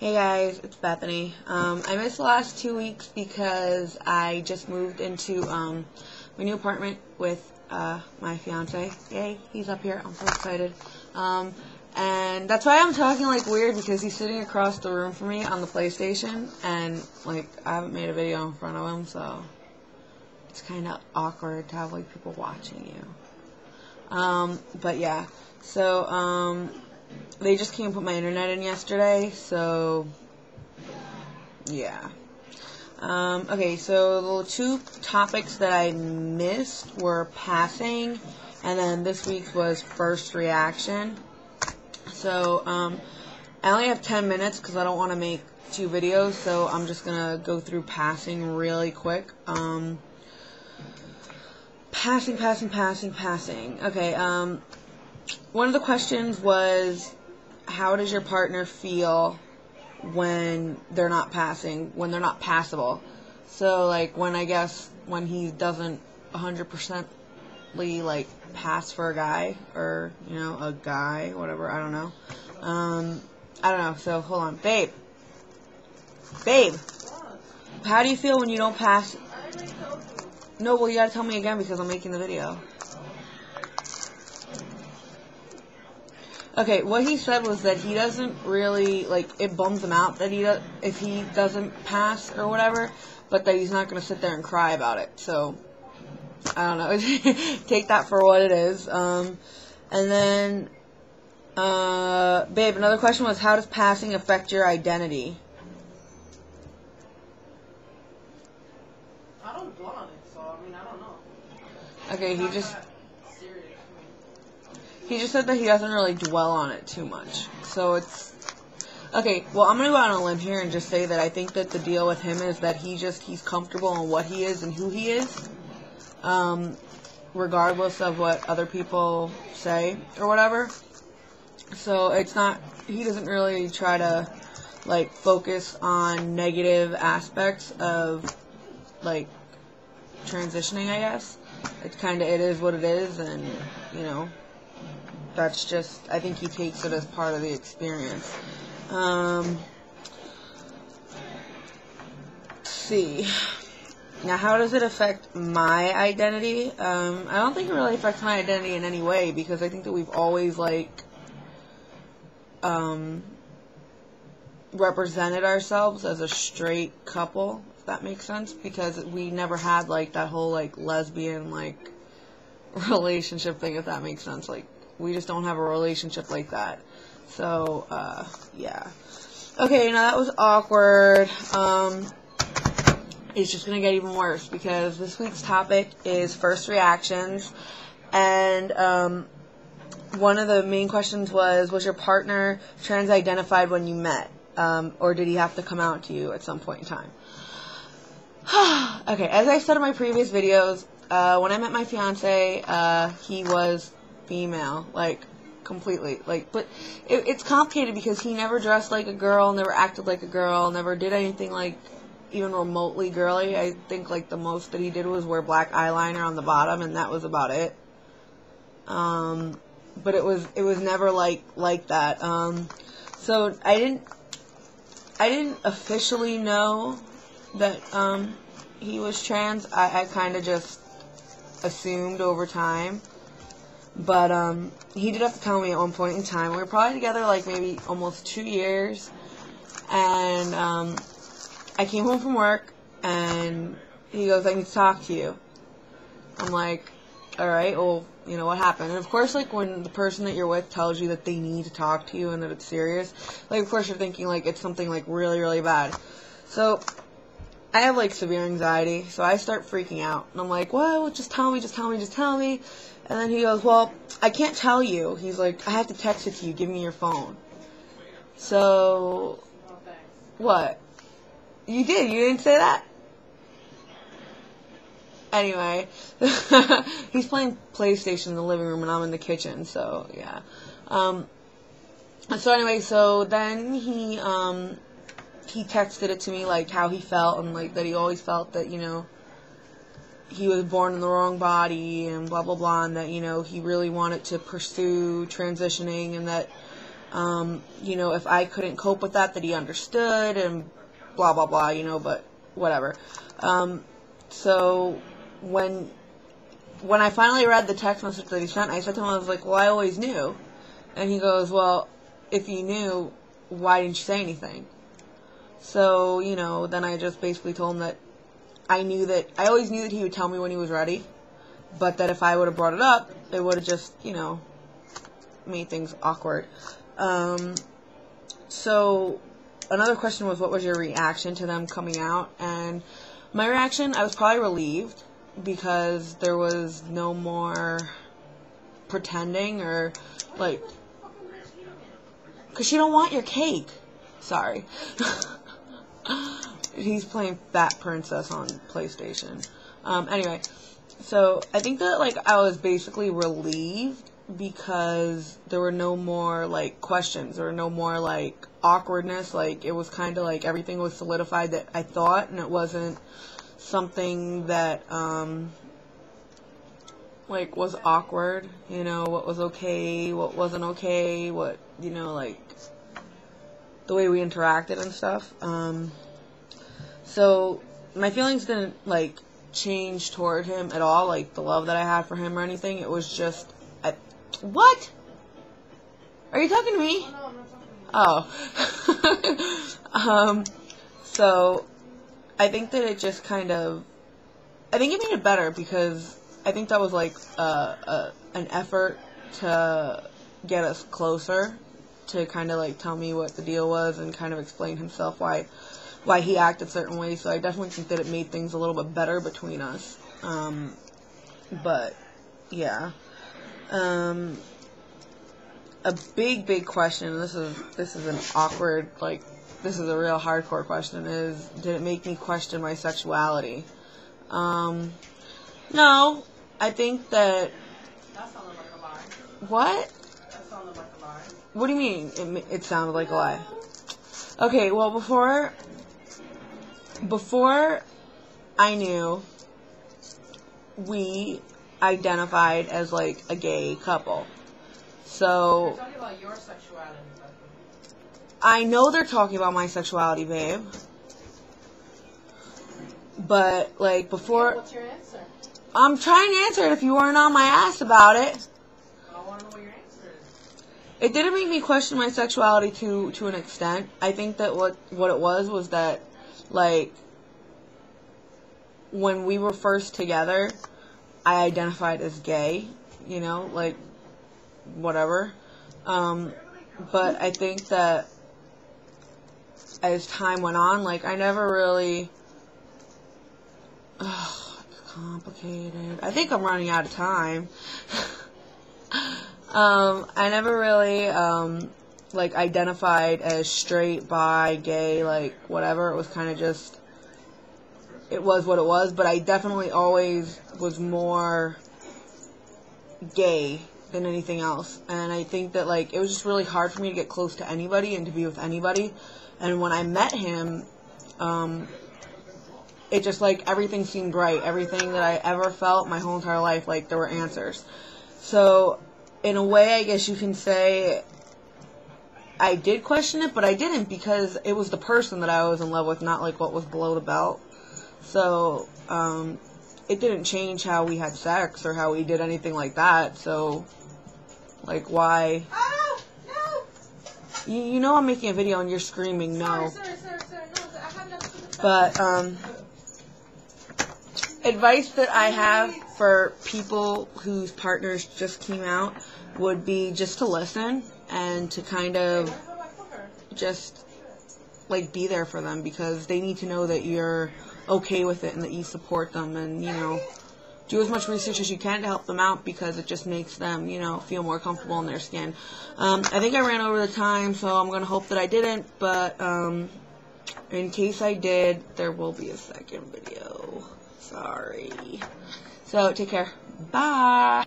Hey guys, it's Bethany. I missed the last 2 weeks because I just moved into my new apartment with my fiance. Yay, he's up here. I'm so excited. And that's why I'm talking like weird, because he's sitting across the room from me on the PlayStation, and like I haven't made a video in front of him, so it's kind of awkward to have like people watching you. But yeah, so they just came and put my internet in yesterday, so yeah. Okay, so the two topics that I missed were passing, and then this week's was first reaction. So I only have 10 minutes because I don't want to make 2 videos, so I'm just gonna go through passing really quick. Passing. Okay, one of the questions was, how does your partner feel when they're not passing, when they're not passable? So, like, when he doesn't 100% like pass for a guy, or, you know, a guy, whatever, I don't know. I don't know, so hold on. Babe, how do you feel when you don't pass? No, well, you gotta tell me again because I'm making the video. Okay, what he said was that he doesn't really, like, it bums him out that if he doesn't pass or whatever, but that he's not going to sit there and cry about it. So, I don't know. Take that for what it is. And then, babe, another question was, how does passing affect your identity? I don't dwell on it, so, I mean, I don't know. Okay, he just said that he doesn't really dwell on it too much. So it's... Okay, well, I'm going to go out on a limb here and just say that I think that the deal with him is that he's comfortable in what he is and who he is. Regardless of what other people say or whatever. So it's not... He doesn't really try to, like, focus on negative aspects of, like, transitioning, I guess. It's kind of... It is what it is, and, you know... That's just, I think he takes it as part of the experience. Let's see. Now, how does it affect my identity? I don't think it really affects my identity in any way, because I think that we've always, like, represented ourselves as a straight couple, if that makes sense, because we never had, like, that whole, like, lesbian, like, relationship thing, if that makes sense. Like, we just don't have a relationship like that. So, yeah. Okay, now that was awkward. It's just going to get even worse, because this week's topic is first reactions. And one of the main questions was your partner trans-identified when you met? Or did he have to come out to you at some point in time? Okay, as I said in my previous videos, when I met my fiance, he was female, like, completely, like, but it's complicated because he never dressed like a girl, never acted like a girl, never did anything, like, even remotely girly. I think, like, the most that he did was wear black eyeliner on the bottom, and that was about it. But it was never like that. So I didn't officially know that, he was trans. I kind of just assumed over time. But, he did have to tell me at one point in time. We were probably together, like, maybe almost 2 years. And, I came home from work, and he goes, I need to talk to you. I'm like, alright, well, you know, what happened? And, of course, like, when the person that you're with tells you that they need to talk to you and that it's serious, like, of course you're thinking, like, it's something, like, really, really bad. So, I have, like, severe anxiety, so I start freaking out. And I'm like, well, just tell me. And then he goes, well, I can't tell you. He's like, I have to text it to you. Give me your phone. So, what? You did? You didn't say that? Anyway, he's playing PlayStation in the living room, and I'm in the kitchen, so, yeah. So anyway, so then he texted it to me, like, how he felt, and, like, that he always felt that, you know, he was born in the wrong body, and blah, blah, blah, and that, you know, he really wanted to pursue transitioning, and that, You know, if I couldn't cope with that he understood, and blah, blah, blah, you know, but whatever. So when I finally read the text message that he sent, I said to him, I was like, well, I always knew. And he goes, well, if you knew, why didn't you say anything? So, you know, then I just basically told him that I always knew that he would tell me when he was ready, but that if I would have brought it up, it would have just, you know, made things awkward. So another question was, what was your reaction to them coming out? And my reaction, I was probably relieved, because there was no more pretending, or like, because you don't want your cake. Sorry. He's playing Fat Princess on PlayStation. Anyway, so I think that, like, I was basically relieved, because there were no more, like, questions, there were no more, like, awkwardness. Like, it was kind of like everything was solidified that I thought, and it wasn't something that, like, was awkward, you know, what was okay, what wasn't okay, what, you know, like, the way we interacted and stuff. So my feelings didn't, like, change toward him at all, like, the love that I had for him or anything. It was just, what? Are you talking to me? Oh, no, I'm not talking to you. Oh. So I think that it just kind of, I think it made it better, because I think that was, like, an effort to get us closer, to kind of, like, tell me what the deal was and kind of explain himself why he acted certain ways. So I definitely think that it made things a little bit better between us. But yeah. A big question, this is an awkward, like, this is a real hardcore question, is, did it make me question my sexuality? No. I think that... That sounded like a lie. What? That sounded like a lie. What do you mean, it sounded like a lie? Okay, well, before I knew, we identified as, like, a gay couple. So... You're talking about your sexuality, Bethany. I know they're talking about my sexuality, babe. But, like, before... Yeah, what's your answer? I'm trying to answer it if you weren't on my ass about it. I want to know what your answer is. It didn't make me question my sexuality to an extent. I think that what it was that, like, when we were first together, I identified as gay, you know, like, whatever. But I think that as time went on, like, I never really... It's complicated. I think I'm running out of time. I never really, like, identified as straight, bi, gay, like, whatever. It was kind of just, it was what it was, but I definitely always was more gay than anything else. And I think that, like, it was just really hard for me to get close to anybody and to be with anybody. And when I met him, it just, like, everything seemed right. Everything that I ever felt my whole entire life, like, there were answers. So, in a way, I guess you can say I did question it, but I didn't, because it was the person that I was in love with, not, like, what was below the belt. So, it didn't change how we had sex or how we did anything like that. So, like, why? Oh, no! You know I'm making a video and you're screaming no. Sorry, no, I have nothing to say. But, advice that I have for people whose partners just came out would be just to listen and to kind of just, like, be there for them, because they need to know that you're okay with it and that you support them, and, you know, do as much research as you can to help them out, because it just makes them, you know, feel more comfortable in their skin. I think I ran over the time, so I'm going to hope that I didn't, but in case I did, there will be a second video. Sorry. So, take care. Bye.